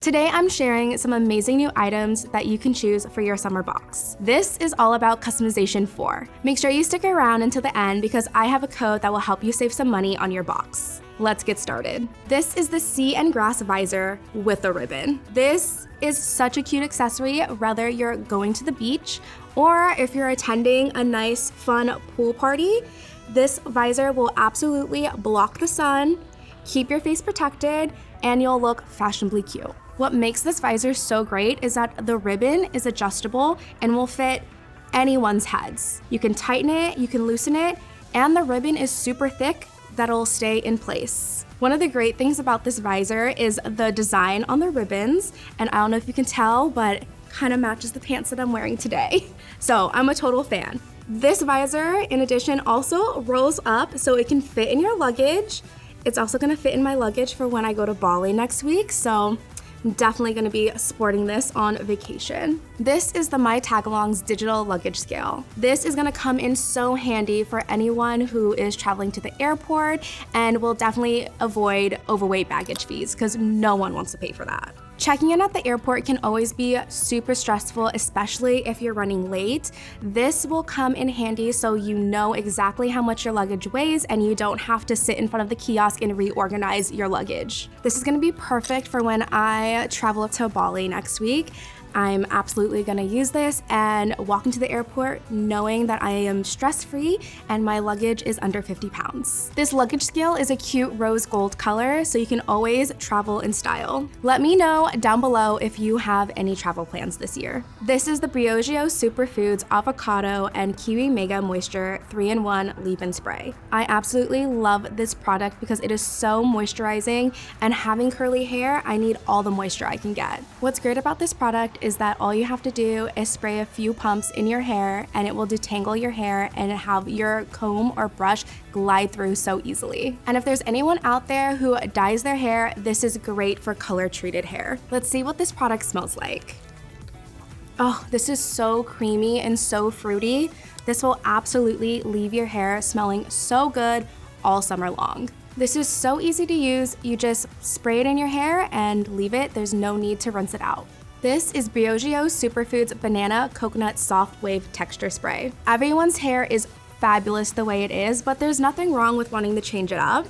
Today I'm sharing some amazing new items that you can choose for your summer box. This is all about customization 4. Make sure you stick around until the end because I have a code that will help you save some money on your box. Let's get started. This is the Sea and Grass Visor with a ribbon. This is such a cute accessory whether you're going to the beach or if you're attending a nice fun pool party. This visor will absolutely block the sun, keep your face protected, and you'll look fashionably cute. What makes this visor so great is that the ribbon is adjustable and will fit anyone's heads. You can tighten it, you can loosen it, and the ribbon is super thick that'll stay in place. One of the great things about this visor is the design on the ribbons, and I don't know if you can tell, but kind of matches the pants that I'm wearing today. So I'm a total fan. This visor, in addition, also rolls up so it can fit in your luggage. It's also gonna fit in my luggage for when I go to Bali next week, so I'm definitely gonna be sporting this on vacation. This is the MYTAGALONGS digital luggage scale. This is gonna come in so handy for anyone who is traveling to the airport and will definitely avoid overweight baggage fees because no one wants to pay for that. Checking in at the airport can always be super stressful, especially if you're running late. This will come in handy so you know exactly how much your luggage weighs and you don't have to sit in front of the kiosk and reorganize your luggage. This is gonna be perfect for when I travel to Bali next week. I'm absolutely gonna use this and walk into the airport knowing that I am stress-free and my luggage is under 50 pounds. This luggage scale is a cute rose gold color, so you can always travel in style. Let me know down below if you have any travel plans this year. This is the Briogeo Superfoods Avocado and Kiwi Mega Moisture 3-in-1 Leave-In Spray. I absolutely love this product because it is so moisturizing, and having curly hair, I need all the moisture I can get. What's great about this product is that all you have to do is spray a few pumps in your hair and it will detangle your hair and have your comb or brush glide through so easily. And if there's anyone out there who dyes their hair, this is great for color treated hair. Let's see what this product smells like. Oh, this is so creamy and so fruity. This will absolutely leave your hair smelling so good all summer long. This is so easy to use. You just spray it in your hair and leave it. There's no need to rinse it out. This is Briogeo Superfoods Banana Coconut Soft Wave Texture Spray. Everyone's hair is fabulous the way it is, but there's nothing wrong with wanting to change it up.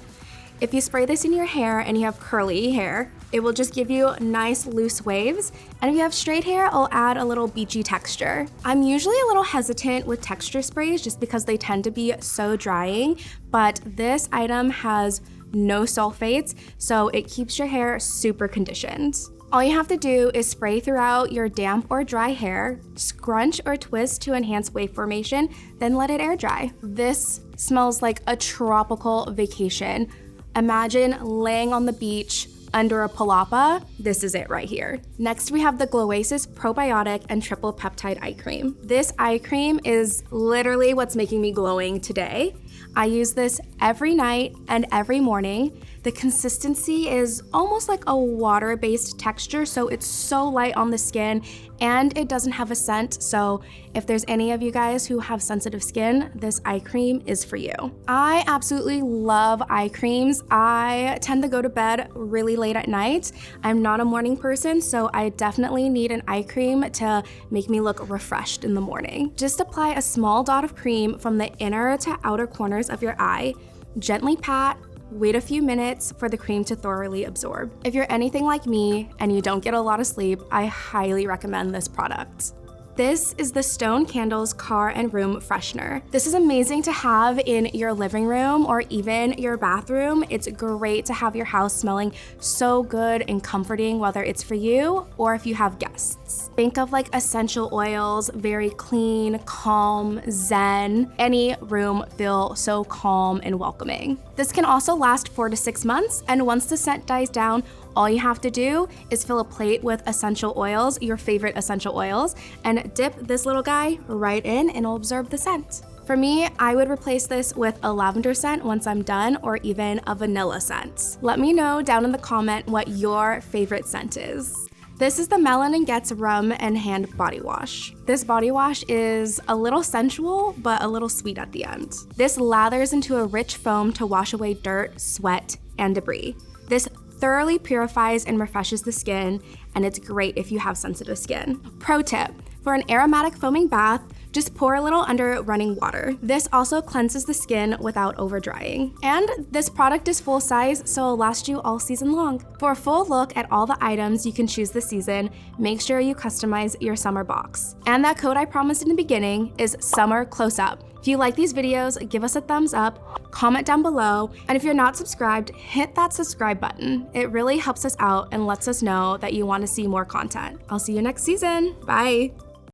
If you spray this in your hair and you have curly hair, it will just give you nice loose waves. And if you have straight hair, it'll add a little beachy texture. I'm usually a little hesitant with texture sprays just because they tend to be so drying, but this item has no sulfates, so it keeps your hair super conditioned. All you have to do is spray throughout your damp or dry hair, scrunch or twist to enhance wave formation, then let it air dry. This smells like a tropical vacation. Imagine laying on the beach under a palapa. This is it right here. Next, we have the Glowoasis Probiotic and Triple Peptide Eye Cream. This eye cream is literally what's making me glowing today. I use this every night and every morning. The consistency is almost like a water-based texture, so it's so light on the skin and it doesn't have a scent. So if there's any of you guys who have sensitive skin, this eye cream is for you. I absolutely love eye creams. I tend to go to bed really late at night. I'm not a morning person, so I definitely need an eye cream to make me look refreshed in the morning. Just apply a small dot of cream from the inner to outer corners of your eye, gently pat, wait a few minutes for the cream to thoroughly absorb. If you're anything like me and you don't get a lot of sleep, I highly recommend this product. This is the Stone Candles Car and Room Freshener. This is amazing to have in your living room or even your bathroom. It's great to have your house smelling so good and comforting, whether it's for you or if you have guests. Think of like essential oils, very clean, calm, zen. Any room feel so calm and welcoming. This can also last 4 to 6 months, and once the scent dies down, all you have to do is fill a plate with essential oils, your favorite essential oils, and dip this little guy right in and it'll absorb the scent. For me, I would replace this with a lavender scent once I'm done, or even a vanilla scent. Let me know down in the comment what your favorite scent is. This is the MALIN and GOETZ Rum and Hand Body Wash. This body wash is a little sensual, but a little sweet at the end. This lathers into a rich foam to wash away dirt, sweat, and debris. This thoroughly purifies and refreshes the skin, and it's great if you have sensitive skin. Pro tip, for an aromatic foaming bath, just pour a little under running water. This also cleanses the skin without over drying. And this product is full size, so it'll last you all season long. For a full look at all the items you can choose this season, make sure you customize your summer box. And that code I promised in the beginning is Summer Close Up. If you like these videos, give us a thumbs up, comment down below, and if you're not subscribed, hit that subscribe button. It really helps us out and lets us know that you want to see more content. I'll see you next season. Bye.